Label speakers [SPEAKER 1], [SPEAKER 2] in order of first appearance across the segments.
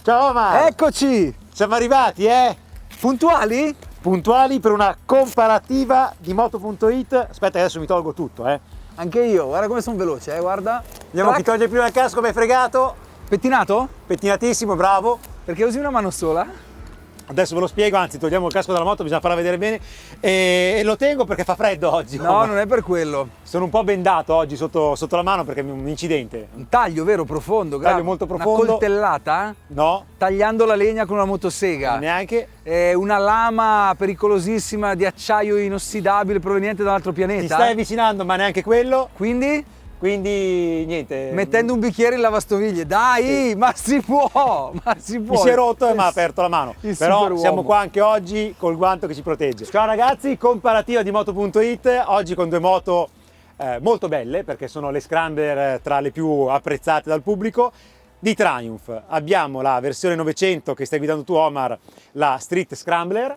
[SPEAKER 1] Ciao Omar!
[SPEAKER 2] Eccoci!
[SPEAKER 1] Siamo arrivati,
[SPEAKER 2] Puntuali?
[SPEAKER 1] Puntuali per una comparativa di Moto.it. Aspetta che adesso mi tolgo tutto,
[SPEAKER 2] Anche io, guarda come sono veloce, guarda.
[SPEAKER 1] Andiamo a chi toglie prima il casco, mi hai fregato.
[SPEAKER 2] Pettinato?
[SPEAKER 1] Pettinatissimo, bravo.
[SPEAKER 2] Perché usi una mano sola?
[SPEAKER 1] Adesso ve lo spiego, anzi togliamo il casco dalla moto, bisogna farla vedere bene. E lo tengo perché fa freddo oggi.
[SPEAKER 2] No,
[SPEAKER 1] Omar.
[SPEAKER 2] non è per quello.
[SPEAKER 1] Sono un po' bendato oggi sotto la mano perché è un incidente.
[SPEAKER 2] Un taglio vero, profondo, grave.
[SPEAKER 1] Taglio molto profondo.
[SPEAKER 2] Una coltellata?
[SPEAKER 1] No,
[SPEAKER 2] Tagliando la legna con una motosega.
[SPEAKER 1] neanche.
[SPEAKER 2] Una lama pericolosissima di acciaio inossidabile proveniente da un altro pianeta.
[SPEAKER 1] Ti stai avvicinando, ma neanche quello.
[SPEAKER 2] Quindi,
[SPEAKER 1] Niente.
[SPEAKER 2] mettendo un bicchiere in lavastoviglie. Dai,
[SPEAKER 1] Sì.
[SPEAKER 2] ma si può! Ma si può!
[SPEAKER 1] Mi si è rotto e mi ha aperto la mano.
[SPEAKER 2] Il
[SPEAKER 1] Però
[SPEAKER 2] superuomo.
[SPEAKER 1] siamo qua anche oggi col guanto che ci protegge. Ciao ragazzi, comparativa di Moto.it. Oggi con due moto molto belle, perché sono le Scrambler tra le più apprezzate dal pubblico. Di Triumph abbiamo la versione 900 che stai guidando tu, Omar, la Street Scrambler,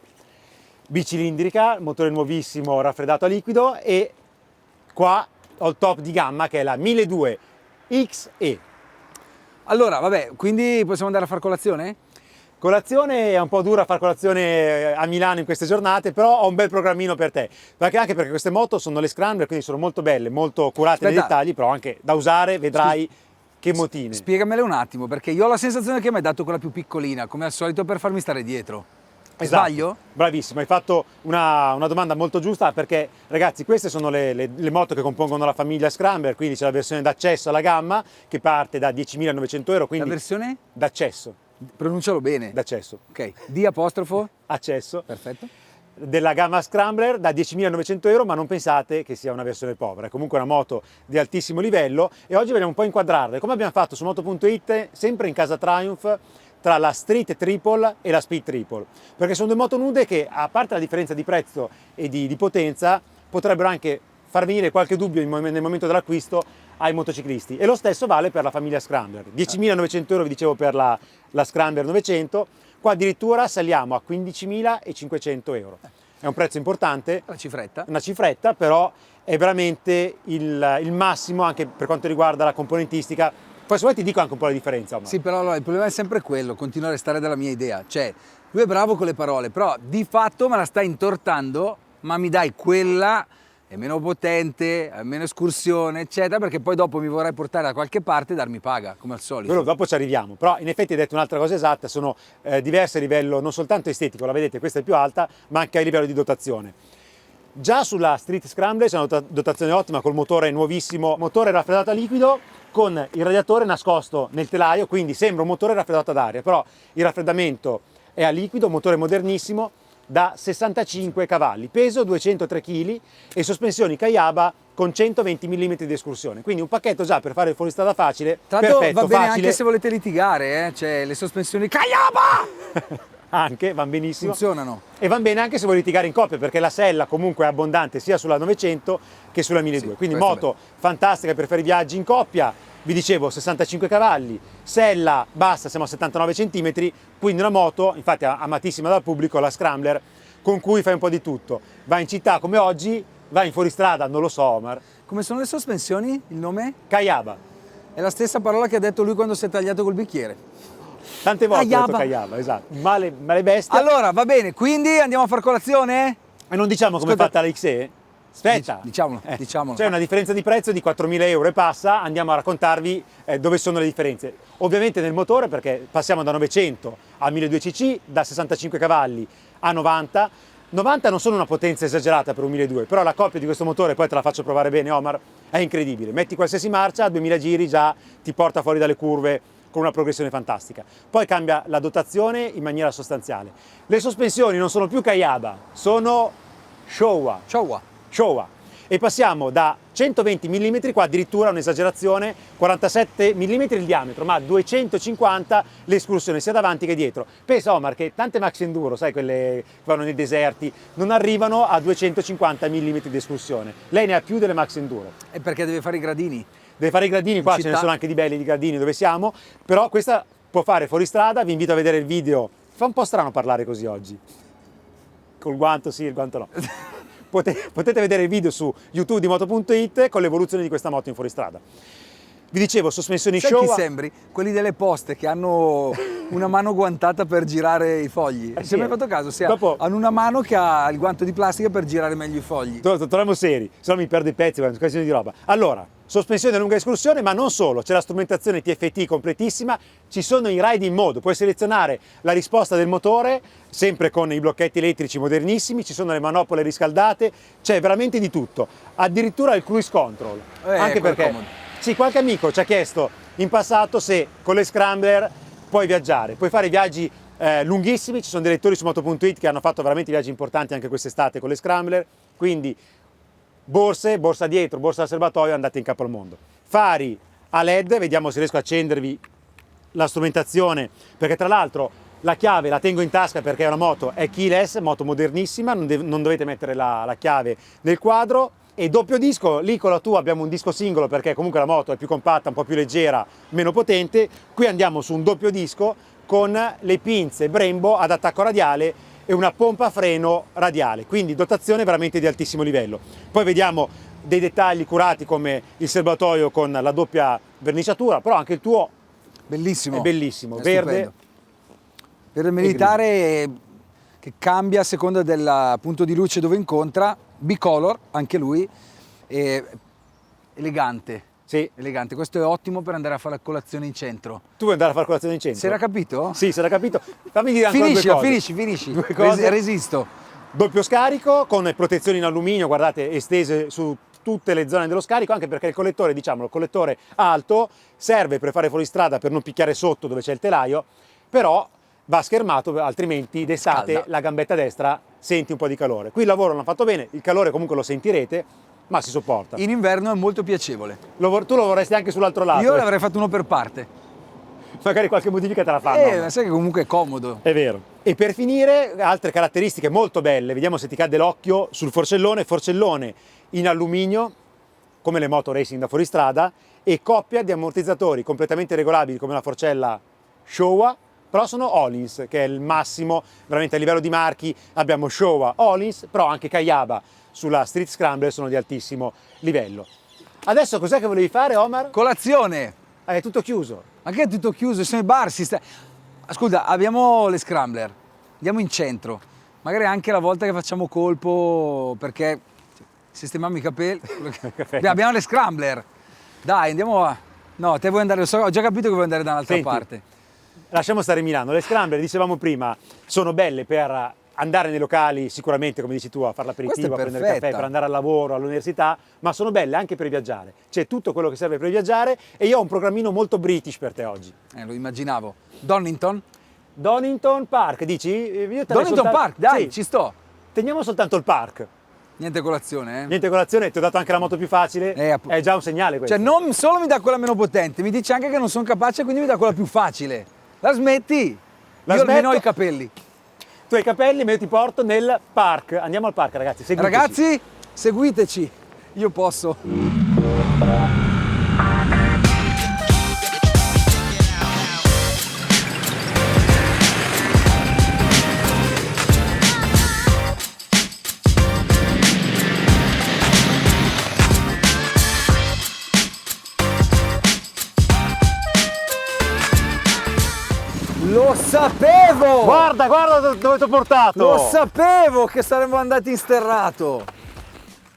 [SPEAKER 1] bicilindrica, motore nuovissimo raffreddato a liquido, e qua ho il top di gamma che è la 1200 XE.
[SPEAKER 2] Allora, vabbè, quindi possiamo andare a far colazione?
[SPEAKER 1] Colazione è un po' dura far colazione a Milano in queste giornate, però ho un bel programmino per te, anche perché queste moto sono le Scrambler, quindi sono molto belle, molto curate nei dettagli, però anche da usare vedrai che motine.
[SPEAKER 2] Spiegamele un attimo, perché io ho la sensazione che mi hai dato quella più piccolina, come al solito per farmi stare dietro.
[SPEAKER 1] Esatto.
[SPEAKER 2] Sbaglio?
[SPEAKER 1] Bravissimo, hai fatto una domanda molto giusta, perché ragazzi queste sono le moto che compongono la famiglia Scrambler, quindi c'è la versione d'accesso alla gamma che parte da 10.900 euro, quindi
[SPEAKER 2] La versione?
[SPEAKER 1] d'accesso,
[SPEAKER 2] Pronuncialo bene.
[SPEAKER 1] d'accesso,
[SPEAKER 2] Ok, D apostrofo?
[SPEAKER 1] accesso,
[SPEAKER 2] Perfetto.
[SPEAKER 1] della gamma Scrambler da 10.900 euro, ma non pensate che sia una versione povera, è comunque una moto di altissimo livello e oggi vogliamo un po' inquadrarle, come abbiamo fatto su Moto.it, sempre in casa Triumph, tra la Street Triple e la Speed Triple, perché sono due moto nude che, a parte la differenza di prezzo e di potenza, potrebbero anche far venire qualche dubbio nel momento dell'acquisto ai motociclisti, e lo stesso vale per la famiglia Scrambler. 10.900 euro vi dicevo per la Scrambler 900, qua addirittura saliamo a 15.500 euro. È un prezzo importante,
[SPEAKER 2] La cifretta.
[SPEAKER 1] una cifretta, però è veramente il massimo anche per quanto riguarda la componentistica. Poi se vuoi ti dico anche un po' la differenza. Omar.
[SPEAKER 2] Sì, però allora, il problema è sempre quello, continua a restare della mia idea. Cioè, lui è bravo con le parole, però di fatto me la stai intortando, ma mi dai quella, è meno potente, è meno escursione, eccetera, perché poi dopo mi vorrai portare da qualche parte e darmi paga, come al solito.
[SPEAKER 1] Quello dopo ci arriviamo, però in effetti hai detto un'altra cosa esatta, sono diverse a livello non soltanto estetico, la vedete, questa è più alta, ma anche a livello di dotazione. Già sulla Street Scrambler c'è una dotazione ottima col motore nuovissimo, motore raffreddato a liquido con il radiatore nascosto nel telaio, quindi sembra un motore raffreddato ad aria, però il raffreddamento è a liquido, motore modernissimo da 65 cavalli, peso 203 kg e sospensioni Kayaba con 120 mm di escursione, quindi un pacchetto già per fare fuoristrada facile,
[SPEAKER 2] Tra l'altro
[SPEAKER 1] perfetto,
[SPEAKER 2] va bene
[SPEAKER 1] facile.
[SPEAKER 2] anche se volete litigare, cioè le sospensioni Kayaba!
[SPEAKER 1] Anche, van benissimo.
[SPEAKER 2] Funzionano.
[SPEAKER 1] E van bene anche se vuoi litigare in coppia, perché la sella comunque è abbondante sia sulla 900 che sulla 1200.
[SPEAKER 2] Sì,
[SPEAKER 1] Quindi
[SPEAKER 2] questo
[SPEAKER 1] moto fantastica per fare i viaggi in coppia, vi dicevo 65 cavalli, sella bassa, siamo a 79 cm, quindi una moto, infatti amatissima dal pubblico, la Scrambler, con cui fai un po' di tutto. Vai in città come oggi, vai in fuoristrada, non lo so Omar.
[SPEAKER 2] Come sono le sospensioni? Il nome?
[SPEAKER 1] Kayaba.
[SPEAKER 2] È la stessa parola che ha detto lui quando si è tagliato col bicchiere.
[SPEAKER 1] Tante volte ho detto
[SPEAKER 2] Kayaba.
[SPEAKER 1] Kayaba, esatto. Male bestia.
[SPEAKER 2] Allora, va bene, quindi andiamo a far colazione?
[SPEAKER 1] E non diciamo come è
[SPEAKER 2] Ascolta.
[SPEAKER 1] fatta la XE? Aspetta.
[SPEAKER 2] Diciamolo.
[SPEAKER 1] C'è una differenza di prezzo di 4.000 euro e passa, andiamo a raccontarvi dove sono le differenze. Ovviamente nel motore, perché passiamo da 900 a 1200 cc, da 65 cavalli a 90. 90 non sono una potenza esagerata per un 1200, però la coppia di questo motore, poi te la faccio provare bene Omar, è incredibile. Metti qualsiasi marcia, a 2000 giri già ti porta fuori dalle curve con una progressione fantastica. Poi cambia la dotazione in maniera sostanziale. Le sospensioni non sono più Kayaba, sono Showa. Showa. E passiamo da 120 mm, qua addirittura un'esagerazione, 47 mm il diametro, ma 250 l'escursione sia davanti che dietro. Pensa Omar che tante Max Enduro, sai quelle che vanno nei deserti, non arrivano a 250 mm di escursione. Lei ne ha più delle Max Enduro.
[SPEAKER 2] È perché deve fare i gradini.
[SPEAKER 1] Deve fare i gradini, qua ce
[SPEAKER 2] città.
[SPEAKER 1] ne sono anche di belli di gradini dove siamo, però questa può fare fuoristrada, vi invito a vedere il video. Fa un po' strano parlare così oggi. Col guanto sì, il guanto no. Potete vedere il video su YouTube di Moto.it con l'evoluzione di questa moto in fuoristrada. Vi dicevo, sospensioni
[SPEAKER 2] Sai chi
[SPEAKER 1] Showa.
[SPEAKER 2] sembri? Quelli delle poste che hanno una mano guantata per girare i fogli.
[SPEAKER 1] Sì.
[SPEAKER 2] Ci hai mai fatto caso? Hanno una mano che ha il guanto di plastica per girare meglio i fogli.
[SPEAKER 1] Torniamo seri, se no mi perdo i pezzi, questa questione di roba. Allora, sospensione a lunga escursione, ma non solo, c'è la strumentazione TFT completissima, ci sono i riding mode, puoi selezionare la risposta del motore, sempre con i blocchetti elettrici modernissimi, ci sono le manopole riscaldate, c'è veramente di tutto, addirittura il cruise control, anche
[SPEAKER 2] quel
[SPEAKER 1] perché
[SPEAKER 2] comodo.
[SPEAKER 1] sì, qualche amico ci ha chiesto in passato se con le scrambler puoi viaggiare, puoi fare viaggi lunghissimi, ci sono dei lettori su moto.it che hanno fatto veramente viaggi importanti anche quest'estate con le scrambler, quindi borse, borsa dietro, borsa da serbatoio, andate in capo al mondo. Fari a LED, vediamo se riesco a accendervi la strumentazione, perché tra l'altro la chiave la tengo in tasca perché è una moto, è keyless, moto modernissima, non dovete mettere la chiave nel quadro. E doppio disco, lì con la tua abbiamo un disco singolo perché comunque la moto è più compatta, un po' più leggera, meno potente. Qui andiamo su un doppio disco con le pinze Brembo ad attacco radiale e una pompa freno radiale, quindi dotazione veramente di altissimo livello. Poi vediamo dei dettagli curati come il serbatoio con la doppia verniciatura, però anche il tuo
[SPEAKER 2] Bellissimo.
[SPEAKER 1] è bellissimo,
[SPEAKER 2] È
[SPEAKER 1] verde.
[SPEAKER 2] stupendo. Verde militare che cambia a seconda del punto di luce dove incontra, bicolor anche lui, elegante.
[SPEAKER 1] Sì.
[SPEAKER 2] Elegante, questo è ottimo per andare a fare la colazione in centro.
[SPEAKER 1] Tu vuoi andare a fare colazione in centro?
[SPEAKER 2] Si era capito?
[SPEAKER 1] Sì, si era capito. Fammi dire ancora due cose.
[SPEAKER 2] Finisci.
[SPEAKER 1] Due cose.
[SPEAKER 2] Resisto.
[SPEAKER 1] Doppio scarico con protezioni in alluminio, guardate, estese su tutte le zone dello scarico, anche perché il collettore, diciamo, il collettore alto serve per fare fuoristrada, per non picchiare sotto dove c'è il telaio, però va schermato, altrimenti d'estate
[SPEAKER 2] Scalda.
[SPEAKER 1] la gambetta destra senti un po' di calore. Qui il lavoro l'hanno fatto bene, il calore comunque lo sentirete, ma si sopporta.
[SPEAKER 2] In inverno è molto piacevole.
[SPEAKER 1] Tu lo vorresti anche sull'altro lato?
[SPEAKER 2] Io l'avrei fatto uno per parte.
[SPEAKER 1] Magari qualche modifica te la fanno.
[SPEAKER 2] Ma sai che comunque è comodo.
[SPEAKER 1] È vero. E per finire, altre caratteristiche molto belle, vediamo se ti cade l'occhio sul forcellone in alluminio, come le moto racing da fuoristrada, e coppia di ammortizzatori completamente regolabili come la forcella Showa, però sono Öhlins, che è il massimo, veramente a livello di marchi abbiamo Showa, Öhlins, però anche Kayaba sulla Street Scrambler sono di altissimo livello. Adesso cos'è che volevi fare, Omar?
[SPEAKER 2] Colazione.
[SPEAKER 1] È tutto chiuso.
[SPEAKER 2] Anche è tutto chiuso, sono i bar. Ascolta, abbiamo le scrambler, andiamo in centro, magari anche la volta che facciamo colpo perché sistemiamo i capelli. Abbiamo le scrambler. Dai, andiamo a... No, te vuoi andare, ho già capito che vuoi andare da un'altra
[SPEAKER 1] Senti,
[SPEAKER 2] parte.
[SPEAKER 1] Lasciamo stare Milano. Le scrambler, dicevamo prima, sono belle per andare nei locali, sicuramente, come dici tu, a fare l'aperitivo, a prendere il caffè, per andare al lavoro, all'università, ma sono belle anche per viaggiare. C'è tutto quello che serve per viaggiare e io ho un programmino molto british per te oggi.
[SPEAKER 2] Lo immaginavo. Donington
[SPEAKER 1] Park, dici? Io
[SPEAKER 2] Donington Park, dai,
[SPEAKER 1] sì.
[SPEAKER 2] ci sto.
[SPEAKER 1] Teniamo soltanto il park.
[SPEAKER 2] Niente colazione,
[SPEAKER 1] Niente colazione, ti ho dato anche la moto più facile, è già un segnale questo.
[SPEAKER 2] Cioè non solo mi dà quella meno potente, mi dice anche che non sono capace, quindi mi dà quella più facile. La smetti? Io almeno ho i capelli.
[SPEAKER 1] Tu hai i capelli, ma io ti porto nel park. Andiamo al park, ragazzi, seguiteci.
[SPEAKER 2] Ragazzi, seguiteci. Io posso. Lo sapevo!
[SPEAKER 1] Guarda dove ti ho portato!
[SPEAKER 2] Lo sapevo che saremmo andati in sterrato!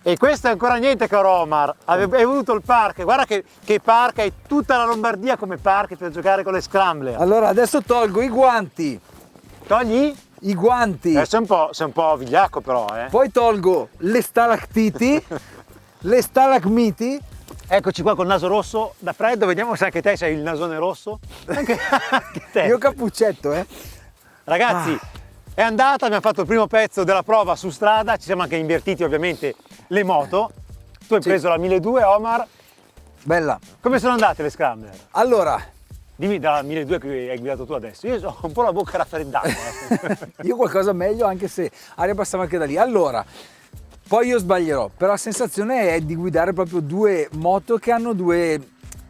[SPEAKER 1] E questo è ancora niente, caro Omar. Hai voluto il park. Guarda che park, hai tutta la Lombardia come park per giocare con le scrambler.
[SPEAKER 2] Allora, adesso tolgo i guanti.
[SPEAKER 1] Togli?
[SPEAKER 2] I guanti.
[SPEAKER 1] Sei un po' vigliacco però, eh.
[SPEAKER 2] Poi tolgo le stalactiti, le stalagmiti.
[SPEAKER 1] Eccoci qua col naso rosso da freddo, vediamo se anche te c'hai il nasone rosso. Anche te.
[SPEAKER 2] Io cappuccetto,
[SPEAKER 1] Ragazzi, è andata, abbiamo fatto il primo pezzo della prova su strada, ci siamo anche invertiti ovviamente le moto. Tu hai preso la 1200, Omar.
[SPEAKER 2] Bella.
[SPEAKER 1] Come sono andate le scrambler?
[SPEAKER 2] Allora,
[SPEAKER 1] Dimmi dalla 1200 che hai guidato tu adesso. Io ho un po' la bocca raffreddata.
[SPEAKER 2] io qualcosa meglio, anche se aria passava anche da lì. Allora, poi io sbaglierò, però la sensazione è di guidare proprio due moto che hanno due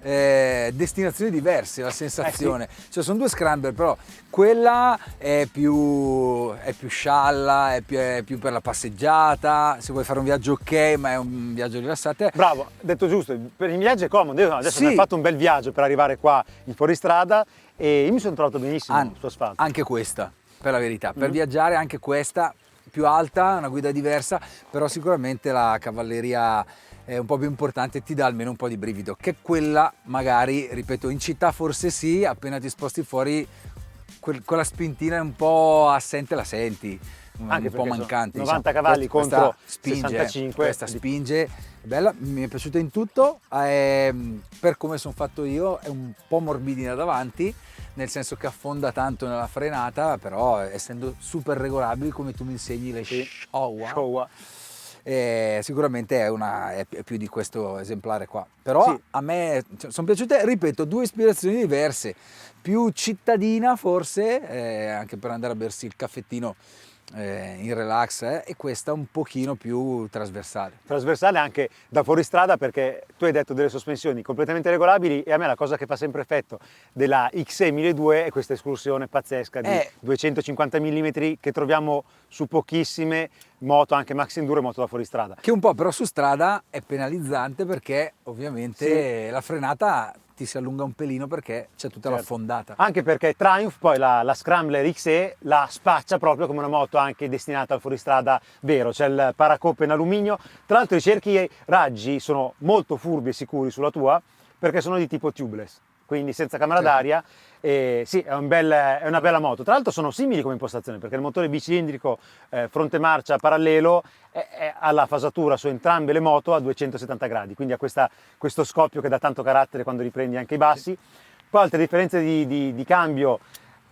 [SPEAKER 2] destinazioni diverse, la sensazione. Cioè sono due scrambler, però quella è più scialla, è più per la passeggiata, se vuoi fare un viaggio ok, ma è un viaggio rilassante.
[SPEAKER 1] Bravo, detto giusto, per il viaggio è comodo. Io adesso
[SPEAKER 2] Sì.
[SPEAKER 1] abbiamo fatto un bel viaggio per arrivare qua in fuoristrada e io mi sono trovato benissimo su asfalto.
[SPEAKER 2] Anche questa, per la verità, per viaggiare anche questa, più alta, una guida diversa, però sicuramente la cavalleria è un po' più importante, ti dà almeno un po' di brivido, che quella magari, ripeto, in città forse sì, appena ti sposti fuori quella spintina è un po' assente, la senti,
[SPEAKER 1] Anche
[SPEAKER 2] un po'
[SPEAKER 1] perché
[SPEAKER 2] mancante.
[SPEAKER 1] 90 cavalli
[SPEAKER 2] Questa
[SPEAKER 1] contro
[SPEAKER 2] spinge,
[SPEAKER 1] 65.
[SPEAKER 2] Questa spinge, è bella, mi è piaciuta in tutto, per come sono fatto io è un po' morbidina davanti, nel senso che affonda tanto nella frenata, però essendo super regolabili come tu mi insegni le Showa, sicuramente è più di questo esemplare qua, però
[SPEAKER 1] Sì.
[SPEAKER 2] a me sono piaciute, ripeto, due ispirazioni diverse, più cittadina forse, anche per andare a bersi il caffettino in relax, e questa un pochino più trasversale.
[SPEAKER 1] Trasversale anche da fuoristrada, perché tu hai detto delle sospensioni completamente regolabili e a me la cosa che fa sempre effetto della XE 1200 è questa escursione pazzesca di 250 mm che troviamo su pochissime moto, anche Max Enduro e moto da fuoristrada.
[SPEAKER 2] Che un po' però su strada è penalizzante perché ovviamente la frenata ti si allunga un pelino perché c'è tutta la fondata.
[SPEAKER 1] Anche perché Triumph poi la Scrambler XE la spaccia proprio come una moto anche destinata al fuoristrada vero, c'è il paracoppe in alluminio. Tra l'altro i cerchi raggi sono molto furbi e sicuri sulla tua perché sono di tipo tubeless, quindi senza camera d'aria. Sì, è una bella moto. Tra l'altro sono simili come impostazione perché il motore bicilindrico fronte marcia parallelo ha la fasatura su entrambe le moto a 270 gradi, quindi ha questo scoppio che dà tanto carattere quando riprendi anche i bassi. Poi altre differenze di cambio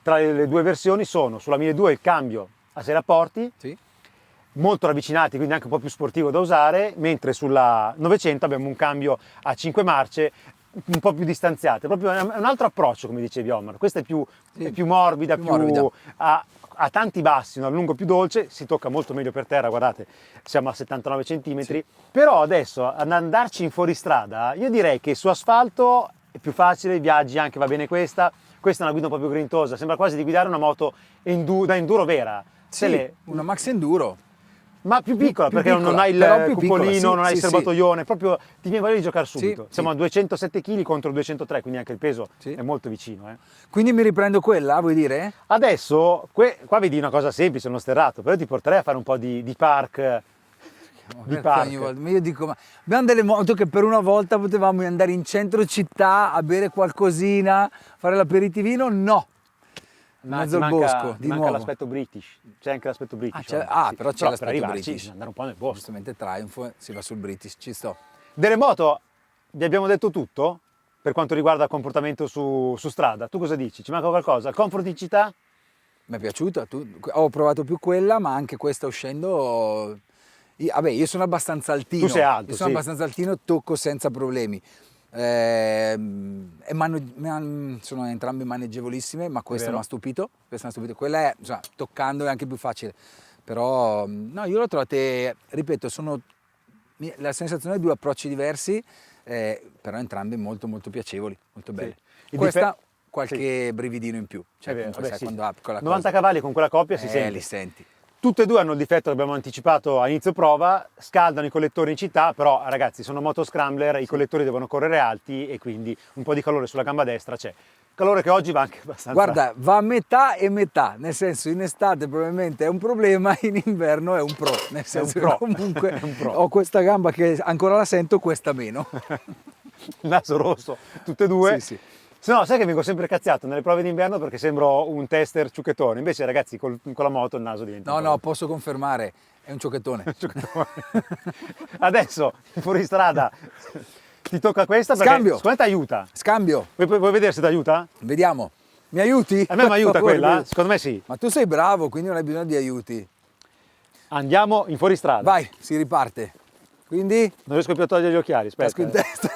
[SPEAKER 1] tra le due versioni sono: sulla 1200 il cambio a 6 rapporti, molto ravvicinati, quindi anche un po' più sportivo da usare, mentre sulla 900 abbiamo un cambio a 5 marce un po' più distanziate, proprio è un altro approccio, come dicevi Omar. Questa è più morbida, ha tanti bassi, un allungo più dolce, si tocca molto meglio per terra, guardate, siamo a 79 cm, però adesso ad andarci in fuoristrada io direi che su asfalto è più facile, i viaggi anche va bene questa è una guida un po' più grintosa, sembra quasi di guidare una moto da enduro vera.
[SPEAKER 2] Una Max Enduro.
[SPEAKER 1] Ma più piccola, perché
[SPEAKER 2] piccola,
[SPEAKER 1] non hai il cupolino, non hai il serbatoione, proprio ti viene voglia di giocare subito. Siamo a 207 kg contro 203, quindi anche il peso è molto vicino.
[SPEAKER 2] Quindi mi riprendo quella, vuoi dire?
[SPEAKER 1] Adesso, qua vedi una cosa semplice, uno sterrato, però io ti porterei a fare un po' di park.
[SPEAKER 2] Io dico, ma abbiamo delle moto che per una volta potevamo andare in centro città a bere qualcosina, fare l'aperitivino, no. In mezzo al bosco, di nuovo.
[SPEAKER 1] L'aspetto British, c'è anche l'aspetto British.
[SPEAKER 2] Però c'è l'aspetto
[SPEAKER 1] per
[SPEAKER 2] British.
[SPEAKER 1] Andare un po' nel bosco.
[SPEAKER 2] Giustamente Triumph si va sul British, ci sto.
[SPEAKER 1] Delle moto, vi abbiamo detto tutto per quanto riguarda il comportamento su strada. Tu cosa dici? Ci manca qualcosa? Comfort in città?
[SPEAKER 2] Mi è piaciuta, ho provato più quella, ma anche questa uscendo... Io sono abbastanza altino.
[SPEAKER 1] Tu sei alto,
[SPEAKER 2] sono abbastanza altino, tocco senza problemi. Sono entrambe maneggevolissime, ma questa mi ha stupito. Quella è, toccando è anche più facile. Però no, io l'ho trovate, ripeto, sono la sensazione di due approcci diversi, però entrambe molto molto piacevoli, molto belle. Questa qualche brividino in più, cioè quando apri quella
[SPEAKER 1] 90 cavalli con quella coppia si sente.
[SPEAKER 2] Li senti.
[SPEAKER 1] Tutte e due hanno il difetto che abbiamo anticipato a inizio prova, scaldano i collettori in città, però ragazzi sono moto scrambler, i collettori devono correre alti e quindi un po' di calore sulla gamba destra c'è. Calore che oggi va anche abbastanza...
[SPEAKER 2] Guarda, va a metà e metà, nel senso in estate probabilmente è un problema, in inverno è un pro, nel senso che comunque ho questa gamba che ancora la sento, questa meno.
[SPEAKER 1] Il naso rosso, tutte e due.
[SPEAKER 2] Sì.
[SPEAKER 1] Se no, sai che vengo sempre cazziato nelle prove d'inverno perché sembro un tester ciucchettone, invece ragazzi con la moto il naso diventa...
[SPEAKER 2] No, posso confermare, è un ciucchettone.
[SPEAKER 1] Adesso, fuori strada, ti tocca questa perché
[SPEAKER 2] Scambio.
[SPEAKER 1] secondo me ti aiuta.
[SPEAKER 2] Scambio.
[SPEAKER 1] Vuoi vedere se ti aiuta?
[SPEAKER 2] Vediamo. Mi aiuti?
[SPEAKER 1] A me mi aiuta quella, secondo me sì.
[SPEAKER 2] Ma tu sei bravo, quindi non hai bisogno di aiuti.
[SPEAKER 1] Andiamo in fuoristrada.
[SPEAKER 2] Vai, si riparte. Quindi?
[SPEAKER 1] Non riesco più a togliere gli occhiali, aspetta.
[SPEAKER 2] Casco in testa.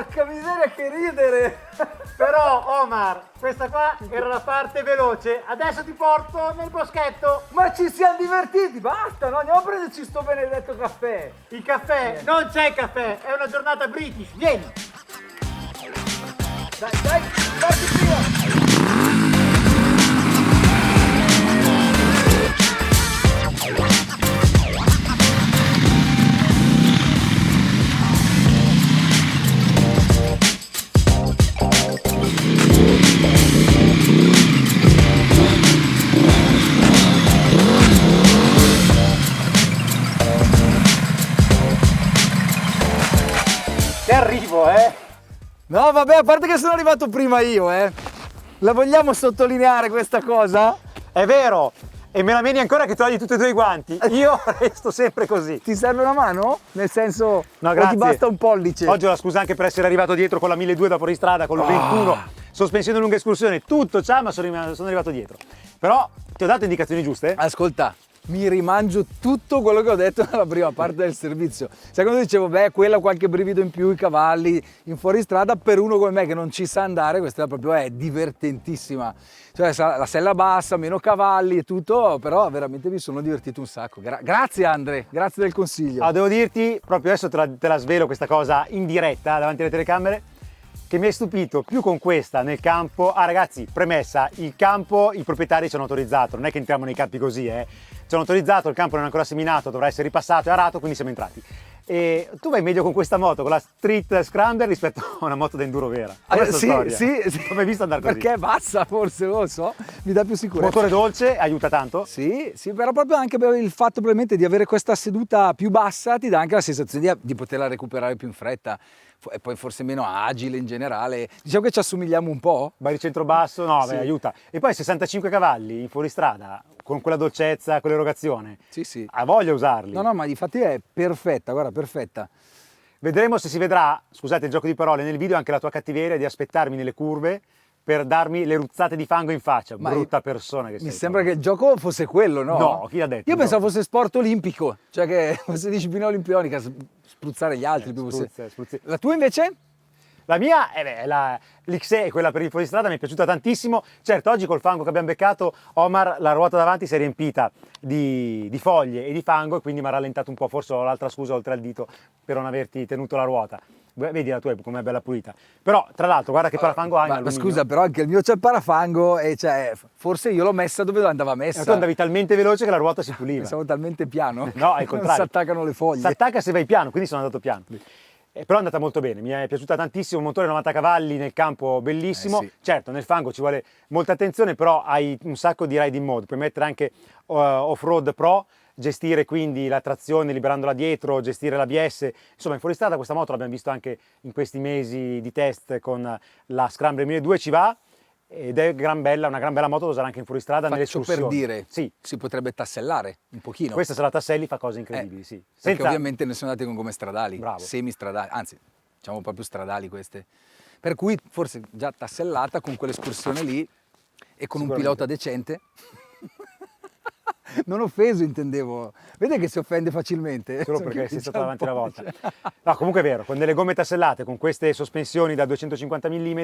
[SPEAKER 2] Porca miseria, che ridere!
[SPEAKER 1] Però Omar, questa qua era la parte veloce, adesso ti porto nel boschetto.
[SPEAKER 2] Ma ci siamo divertiti, basta, no? Andiamo a prenderci sto benedetto caffè.
[SPEAKER 1] Il caffè, non c'è caffè, è una giornata british, vieni.
[SPEAKER 2] Dai, parti via!
[SPEAKER 1] Che arrivo,
[SPEAKER 2] No, vabbè, a parte che sono arrivato prima io, La vogliamo sottolineare questa cosa?
[SPEAKER 1] È vero, e me la meni ancora che togli tutti e due i guanti. Io resto sempre così.
[SPEAKER 2] Ti serve una mano? Nel senso,
[SPEAKER 1] No,
[SPEAKER 2] o
[SPEAKER 1] grazie.
[SPEAKER 2] ti basta un pollice?
[SPEAKER 1] Oggi ho la scusa anche per essere arrivato dietro con la 1200 da fuori strada, con lo 21, sospensione lunga escursione, tutto c'ha, ma sono arrivato dietro. Però ti ho dato indicazioni giuste?
[SPEAKER 2] Ascolta, mi rimangio tutto quello che ho detto nella prima parte del servizio. Sai quando dicevo, beh, quella qualche brivido in più, i cavalli in fuoristrada, per uno come me che non ci sa andare, questa proprio è divertentissima. Cioè la sella bassa, meno cavalli e tutto, però veramente mi sono divertito un sacco. Grazie Andre, grazie del consiglio.
[SPEAKER 1] Devo dirti, proprio adesso te la svelo questa cosa in diretta davanti alle telecamere, che mi hai stupito più con questa nel campo. Ragazzi, premessa, il campo i proprietari ci hanno autorizzato, non è che entriamo nei campi così, ci hanno autorizzato, il campo non è ancora seminato, dovrà essere ripassato e arato, quindi siamo entrati. E tu vai meglio con questa moto, con la Street Scrambler, rispetto a una moto da enduro vera.
[SPEAKER 2] Sì.
[SPEAKER 1] Come hai visto andare così?
[SPEAKER 2] Perché è bassa forse, non lo so, mi dà più sicurezza.
[SPEAKER 1] Motore dolce, aiuta tanto?
[SPEAKER 2] Sì, però proprio anche per il fatto probabilmente di avere questa seduta più bassa ti dà anche la sensazione di poterla recuperare più in fretta e poi forse meno agile in generale. Diciamo che ci assomigliamo un po'.
[SPEAKER 1] Baricentro basso, no,
[SPEAKER 2] Sì.
[SPEAKER 1] beh, aiuta. E poi 65 cavalli in fuoristrada, con quella dolcezza, con l'erogazione,
[SPEAKER 2] Sì.
[SPEAKER 1] ha voglia usarli.
[SPEAKER 2] No, ma difatti è perfetta, guarda, perfetta.
[SPEAKER 1] Vedremo se si vedrà, scusate il gioco di parole, nel video anche la tua cattiveria di aspettarmi nelle curve per darmi le ruzzate di fango in faccia.
[SPEAKER 2] Ma
[SPEAKER 1] brutta persona che sei.
[SPEAKER 2] Mi sembra che il gioco fosse quello, no?
[SPEAKER 1] No, chi l'ha detto?
[SPEAKER 2] Io
[SPEAKER 1] No.
[SPEAKER 2] pensavo fosse sport olimpico, cioè che fosse disciplina olimpica, spruzzare gli altri.
[SPEAKER 1] Spruzzi.
[SPEAKER 2] La tua invece?
[SPEAKER 1] La mia, l'XE, quella per il fuoristrada, mi è piaciuta tantissimo. Certo, oggi col fango che abbiamo beccato, Omar, la ruota davanti si è riempita di foglie e di fango e quindi mi ha rallentato un po', forse ho l'altra scusa oltre al dito per non averti tenuto la ruota. Vedi la tua com'è bella pulita. Però, tra l'altro, guarda che parafango hai in
[SPEAKER 2] Ma
[SPEAKER 1] alluminio.
[SPEAKER 2] scusa, però anche il mio c'è il parafango e cioè, forse io l'ho messa dove andava messa.
[SPEAKER 1] Tu andavi talmente veloce che la ruota si puliva.
[SPEAKER 2] Pensavo talmente piano.
[SPEAKER 1] No, al
[SPEAKER 2] Non
[SPEAKER 1] contrario.
[SPEAKER 2] si attaccano le foglie.
[SPEAKER 1] Si attacca se vai piano, quindi sono andato piano. Però è andata molto bene, mi è piaciuta tantissimo, un motore 90 cavalli nel campo bellissimo.
[SPEAKER 2] Sì.
[SPEAKER 1] Certo, nel fango ci vuole molta attenzione, però hai un sacco di riding mode, puoi mettere anche off-road pro, gestire quindi la trazione liberandola dietro, gestire l'ABS. Insomma, in fuoristrada questa moto l'abbiamo visto anche in questi mesi di test con la Scrambler 1200, ci va. Ed è una gran bella moto da usare anche in fuoristrada nelle
[SPEAKER 2] Faccio
[SPEAKER 1] escursioni.
[SPEAKER 2] per dire,
[SPEAKER 1] Sì,
[SPEAKER 2] si potrebbe tassellare un pochino.
[SPEAKER 1] questa se la tasselli fa cose incredibili, sì.
[SPEAKER 2] Perché
[SPEAKER 1] Senza-
[SPEAKER 2] ovviamente ne sono andate con gomme stradali,
[SPEAKER 1] Bravo.
[SPEAKER 2] semistradali, anzi, diciamo proprio stradali queste. Per cui forse già tassellata con quell'escursione lì e con un
[SPEAKER 1] Sicuramente.
[SPEAKER 2] pilota decente. Non offeso intendevo, vede che si offende facilmente.
[SPEAKER 1] Solo
[SPEAKER 2] So
[SPEAKER 1] perché
[SPEAKER 2] che
[SPEAKER 1] sei stato
[SPEAKER 2] c'è
[SPEAKER 1] davanti
[SPEAKER 2] un
[SPEAKER 1] una
[SPEAKER 2] po',
[SPEAKER 1] volta.
[SPEAKER 2] cioè.
[SPEAKER 1] No, comunque è vero, con delle gomme tassellate, con queste sospensioni da 250 mm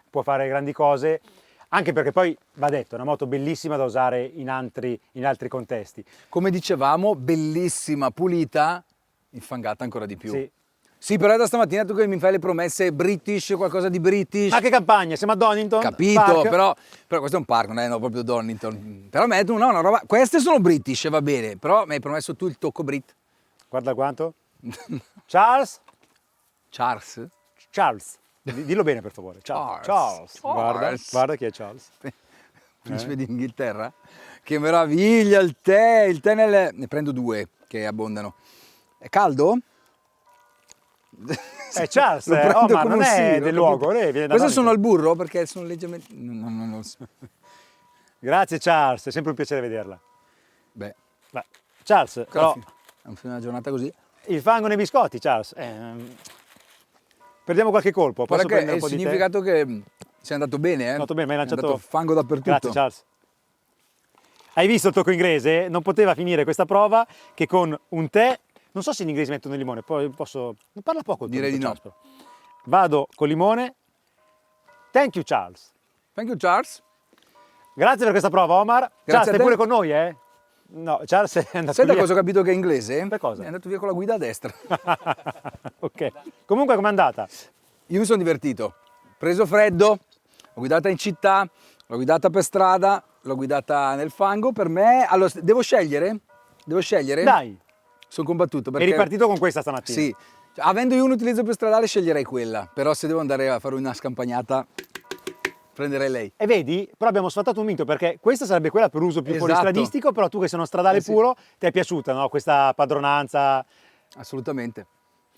[SPEAKER 1] può fare grandi cose, anche perché poi, va detto, è una moto bellissima da usare in altri contesti.
[SPEAKER 2] Come dicevamo, bellissima, pulita, infangata ancora di più.
[SPEAKER 1] Sì.
[SPEAKER 2] Sì, però è da stamattina tu che mi fai le promesse British, qualcosa di British.
[SPEAKER 1] Ma che campagna? Siamo a Donington?
[SPEAKER 2] Capito,
[SPEAKER 1] Park?
[SPEAKER 2] però questo è un parco, non è no, proprio Donington. Però me no, una roba. Queste sono British, va bene, però mi hai promesso tu il tocco Brit.
[SPEAKER 1] Guarda quanto. Charles?
[SPEAKER 2] Charles?
[SPEAKER 1] Dillo bene per favore.
[SPEAKER 2] Charles.
[SPEAKER 1] Charles. Guarda,
[SPEAKER 2] Charles.
[SPEAKER 1] guarda chi è Charles.
[SPEAKER 2] Principe d'Inghilterra? Che meraviglia il tè ne prendo 2 che abbondano. È caldo?
[SPEAKER 1] Charles,
[SPEAKER 2] Lo prendo
[SPEAKER 1] ma
[SPEAKER 2] come
[SPEAKER 1] non
[SPEAKER 2] un
[SPEAKER 1] è
[SPEAKER 2] sirio,
[SPEAKER 1] del
[SPEAKER 2] capito?
[SPEAKER 1] luogo, lei viene da
[SPEAKER 2] Queste sono
[SPEAKER 1] Donington.
[SPEAKER 2] al burro perché sono leggermente... Non lo so.
[SPEAKER 1] Grazie Charles, è sempre un piacere vederla.
[SPEAKER 2] Beh,
[SPEAKER 1] Beh, Charles, però
[SPEAKER 2] è una giornata così.
[SPEAKER 1] il fango nei biscotti, Charles. Perdiamo qualche colpo. Posso
[SPEAKER 2] Guarda che è
[SPEAKER 1] prendere
[SPEAKER 2] il
[SPEAKER 1] un po' di tè?
[SPEAKER 2] significato che sei andato bene, eh?
[SPEAKER 1] Andato bene, mi hai
[SPEAKER 2] È
[SPEAKER 1] lanciato
[SPEAKER 2] andato fango dappertutto.
[SPEAKER 1] Grazie Charles. Hai visto il tocco inglese? Non poteva finire questa prova che con un tè, non so se in inglese mettono il limone, poi posso... Non parla poco il
[SPEAKER 2] Direi
[SPEAKER 1] tocco
[SPEAKER 2] di no.
[SPEAKER 1] Charles, però. vado col limone. Thank you Charles.
[SPEAKER 2] Thank you, Charles.
[SPEAKER 1] Grazie per questa prova, Omar. Charles,
[SPEAKER 2] a
[SPEAKER 1] stai
[SPEAKER 2] te.
[SPEAKER 1] pure con noi, eh? No, Charles è andato
[SPEAKER 2] Sai da
[SPEAKER 1] via.
[SPEAKER 2] cosa ho capito che è inglese?
[SPEAKER 1] Da cosa?
[SPEAKER 2] È andato via con la guida a destra.
[SPEAKER 1] Ok. Comunque com'è andata?
[SPEAKER 2] Io mi sono divertito. Ho preso freddo, l'ho guidata in città, l'ho guidata per strada, l'ho guidata nel fango. Per me, allora, devo scegliere? Devo scegliere?
[SPEAKER 1] Dai,
[SPEAKER 2] Sono combattuto perché...
[SPEAKER 1] eri partito con questa stamattina.
[SPEAKER 2] Sì. Avendo io un utilizzo più stradale sceglierei quella, però se devo andare a fare una scampagnata prenderei lei.
[SPEAKER 1] E vedi, però abbiamo sfatato un mito perché questa sarebbe quella per uso più
[SPEAKER 2] Esatto.
[SPEAKER 1] fuoristradistico, però tu che sei uno stradale
[SPEAKER 2] Sì.
[SPEAKER 1] puro, ti è piaciuta, no? Questa padronanza.
[SPEAKER 2] Assolutamente.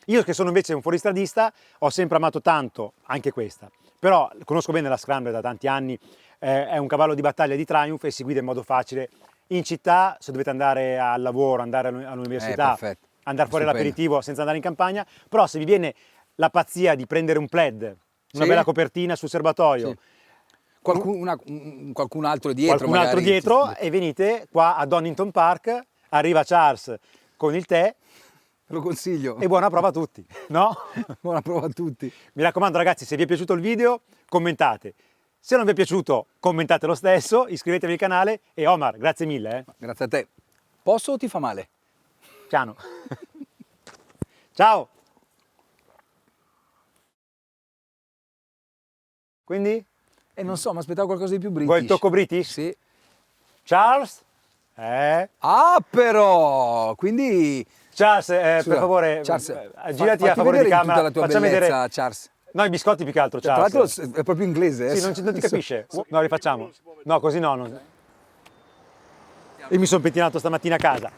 [SPEAKER 1] Io che sono invece un fuoristradista ho sempre amato tanto anche questa, però conosco bene la Scrambler da tanti anni, è un cavallo di battaglia di Triumph e si guida in modo facile in città, se dovete andare al lavoro, andare all'università,
[SPEAKER 2] Perfetto.
[SPEAKER 1] andare fuori
[SPEAKER 2] Stupendo.
[SPEAKER 1] all'aperitivo senza andare in campagna, però se vi viene la pazzia di prendere un plaid, una
[SPEAKER 2] Sì.
[SPEAKER 1] bella copertina sul serbatoio,
[SPEAKER 2] Sì. Qualcun altro dietro
[SPEAKER 1] qualcun altro
[SPEAKER 2] magari.
[SPEAKER 1] dietro e venite qua a Donington Park, arriva Charles con il tè
[SPEAKER 2] Lo consiglio.
[SPEAKER 1] e buona prova a tutti, no?
[SPEAKER 2] Buona prova a tutti.
[SPEAKER 1] Mi raccomando ragazzi, se vi è piaciuto il video commentate, se non vi è piaciuto commentate lo stesso, iscrivetevi al canale e Omar, grazie mille.
[SPEAKER 2] Grazie a te. Posso o ti fa male?
[SPEAKER 1] Ciao. Ciao. Quindi?
[SPEAKER 2] E non so, mi aspettavo qualcosa di più british.
[SPEAKER 1] Vuoi il tocco British?
[SPEAKER 2] Sì.
[SPEAKER 1] Charles?
[SPEAKER 2] Ah, però! Quindi...
[SPEAKER 1] Charles, per
[SPEAKER 2] Scusa,
[SPEAKER 1] favore,
[SPEAKER 2] Charles,
[SPEAKER 1] girati
[SPEAKER 2] fatti
[SPEAKER 1] a favore
[SPEAKER 2] vedere
[SPEAKER 1] di
[SPEAKER 2] in
[SPEAKER 1] camera.
[SPEAKER 2] tutta la tua
[SPEAKER 1] Facciamo
[SPEAKER 2] bellezza,
[SPEAKER 1] vedere.
[SPEAKER 2] Charles.
[SPEAKER 1] No, i biscotti più che altro,
[SPEAKER 2] Tra
[SPEAKER 1] Charles.
[SPEAKER 2] l'altro è proprio inglese,
[SPEAKER 1] Sì, non ti capisce. No, rifacciamo. No, così no. Io mi sono pettinato stamattina a casa.